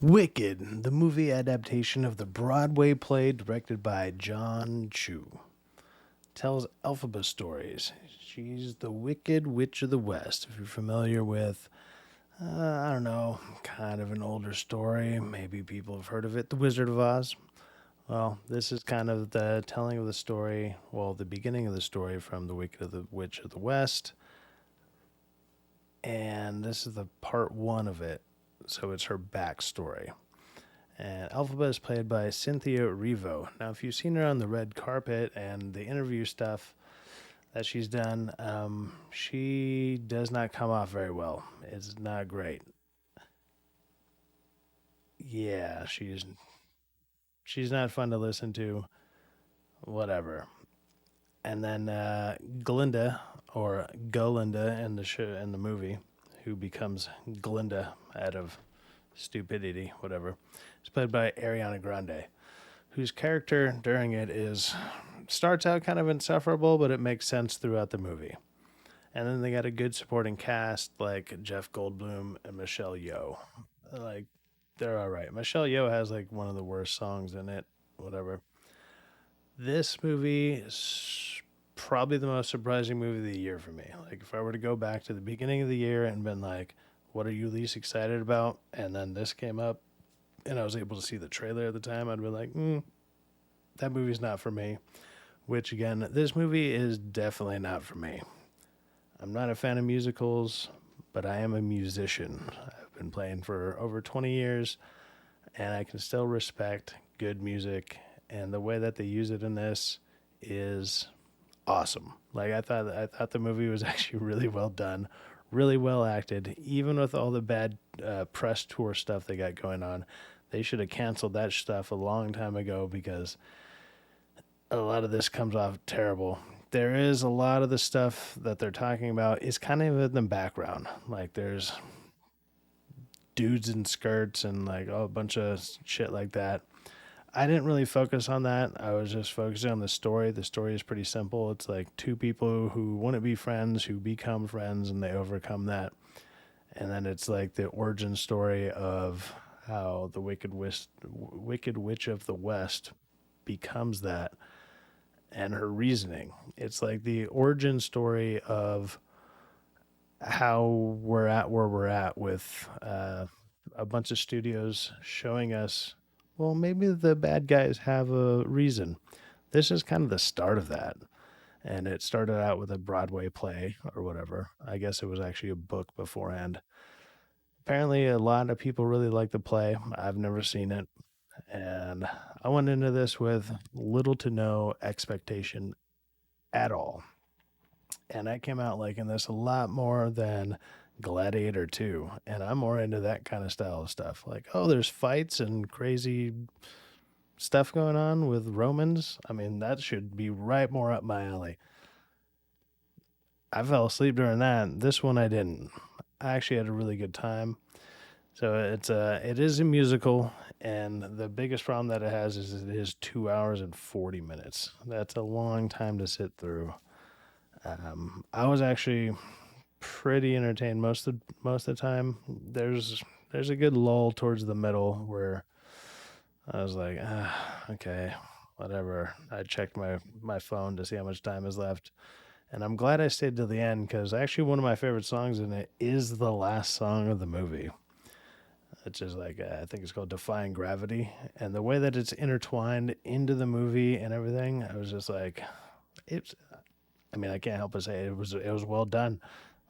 Wicked, the movie adaptation of the Broadway play directed by John Chu, tells Elphaba stories. She's the Wicked Witch of the West. If you're familiar with, I don't know, kind of an older story, maybe people have heard of it, The Wizard of Oz. Well, this is kind of the telling of the story, well, the beginning of the story from the Wicked of the Witch of the West, and this is the part one of it. So it's her backstory. And Elphaba is played by Cynthia Erivo. Now, if you've seen her on the red carpet and the interview stuff that she's done, she does not come off very well. It's not great. Yeah, she's not fun to listen to. Whatever. And then Glinda, or Golinda in the movie, who becomes Glinda out of stupidity, whatever, is played by Ariana Grande, whose character during it is starts out kind of insufferable, but it makes sense throughout the movie. And then they got a good supporting cast like Jeff Goldblum and Michelle Yeoh. Like they're all right. Michelle Yeoh has like one of the worst songs in it, whatever. This movie is probably the most surprising movie of the year for me. Like if I were to go back to the beginning of the year and been like, what are you least excited about? And then this came up and I was able to see the trailer at the time, I'd be like, that movie's not for me. Which again, this movie is definitely not for me. I'm not a fan of musicals, but I am a musician. I've been playing for over 20 years and I can still respect good music. And the way that they use it in this is awesome. Like I thought the movie was actually really well done, really well acted. Even with all the bad press tour stuff they got going on, they should have canceled that stuff a long time ago because a lot of this comes off terrible. There is a lot of the stuff that they're talking about is kind of in the background. Like there's dudes in skirts and like a bunch of shit like that. I didn't really focus on that. I was just focusing on the story. The story is pretty simple. It's like two people who wouldn't be friends, who become friends, and they overcome that. And then it's like the origin story of how the Wicked Witch of the West becomes that, and her reasoning. It's like the origin story of how we're at where we're at with a bunch of studios showing us, well, maybe the bad guys have a reason. This is kind of the start of that. And it started out with a Broadway play or whatever. I guess it was actually a book beforehand. Apparently, a lot of people really like the play. I've never seen it. And I went into this with little to no expectation at all. And I came out liking this a lot more than Gladiator 2. And I'm more into that kind of style of stuff. Like, oh, there's fights and crazy stuff going on with Romans. I mean, that should be right more up my alley. I fell asleep during that. This one I didn't. I actually had a really good time. So it is a musical, and the biggest problem that it has is it is 2 hours and 40 minutes. That's a long time to sit through. I was actually pretty entertained most of the time. There's a good lull towards the middle where I was like, okay, whatever. I checked my phone to see how much time is left, and I'm glad I stayed till the end because actually one of my favorite songs in it is the last song of the movie. It's just like I think it's called "Defying Gravity," and the way that it's intertwined into the movie and everything, I was just like, it's. I mean, I can't help but say it was well done.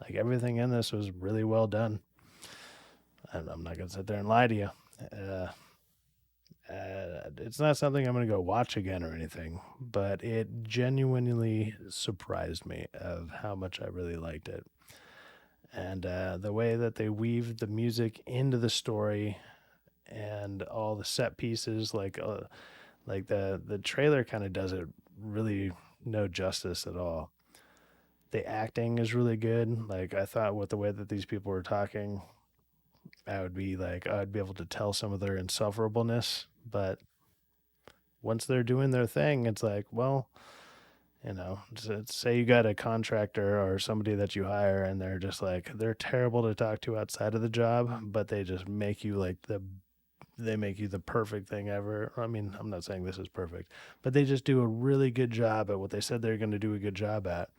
Like everything in this was really well done. And I'm not gonna sit there and lie to you. Uh, it's not something I'm gonna go watch again or anything, but it genuinely surprised me of how much I really liked it, and the way that they weave the music into the story and all the set pieces, like the trailer kind of does it really no justice at all. The acting is really good. Like I thought with the way that these people were talking, I'd be able to tell some of their insufferableness, but once they're doing their thing, it's like, well, say you got a contractor or somebody that you hire and they're just like they're terrible to talk to outside of the job, but they just make you like the they make you the perfect thing ever. I mean, I'm not saying this is perfect, but they just do a really good job at what they said they're going to do a good job at.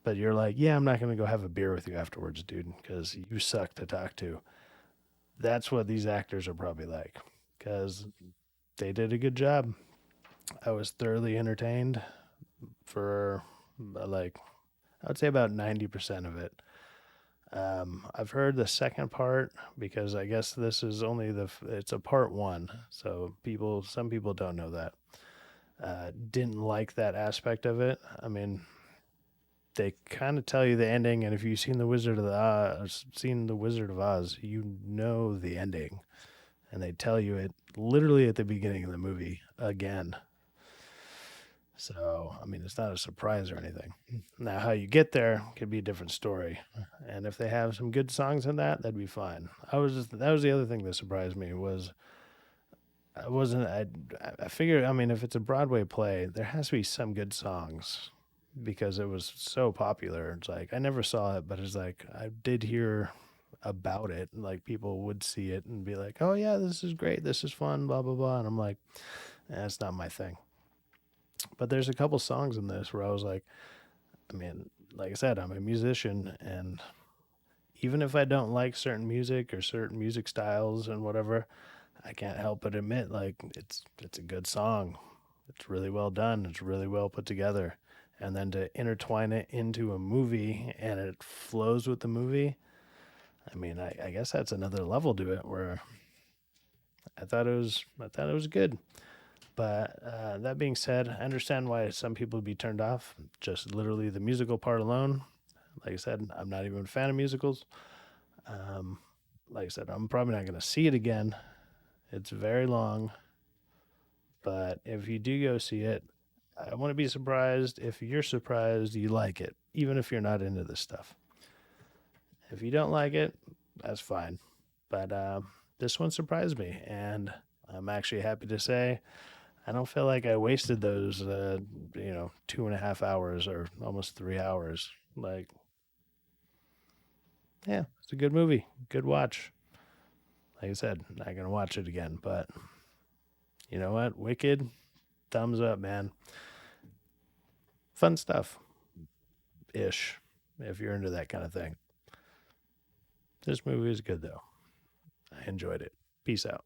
But you're like, yeah, I'm not going to go have a beer with you afterwards, dude, because you suck to talk to. That's what these actors are probably like, because they did a good job. I was thoroughly entertained for like, I would say about 90% of it. I've heard the second part because I guess this is only it's a part one. So some people don't know that. Didn't like that aspect of it. I mean, they kind of tell you the ending, and if you've seen the Wizard of Oz, you know the ending, and they tell you it literally at the beginning of the movie again. So, I mean, it's not a surprise or anything. Now, how you get there could be a different story. And if they have some good songs in that, that'd be fine. That was the other thing that surprised me was I wasn't, I figured, I mean, if it's a Broadway play, there has to be some good songs because it was so popular. It's like, I never saw it, but it's like, I did hear about it. Like, people would see it and be like, oh, yeah, this is great. This is fun, blah, blah, blah. And I'm like, that's not my thing. But there's a couple songs in this where I was like, I mean, like I said, I'm a musician, and even if I don't like certain music or certain music styles and whatever, I can't help but admit like it's a good song. It's really well done. It's really well put together. And then to intertwine it into a movie and it flows with the movie, I mean, I guess that's another level to it where I thought it was good. But that being said, I understand why some people would be turned off. Just literally the musical part alone. Like I said, I'm not even a fan of musicals. Um, like I said, I'm probably not going to see it again. It's very long. But if you do go see it, I want to be surprised if you're surprised you like it, even if you're not into this stuff. If you don't like it, that's fine. But this one surprised me, and I'm actually happy to say I don't feel like I wasted those, 2.5 hours or almost 3 hours. Like, yeah, it's a good movie, good watch. Like I said, not gonna watch it again, but you know what? Wicked, thumbs up, man. Fun stuff, ish, if you're into that kind of thing. This movie is good though. I enjoyed it. Peace out.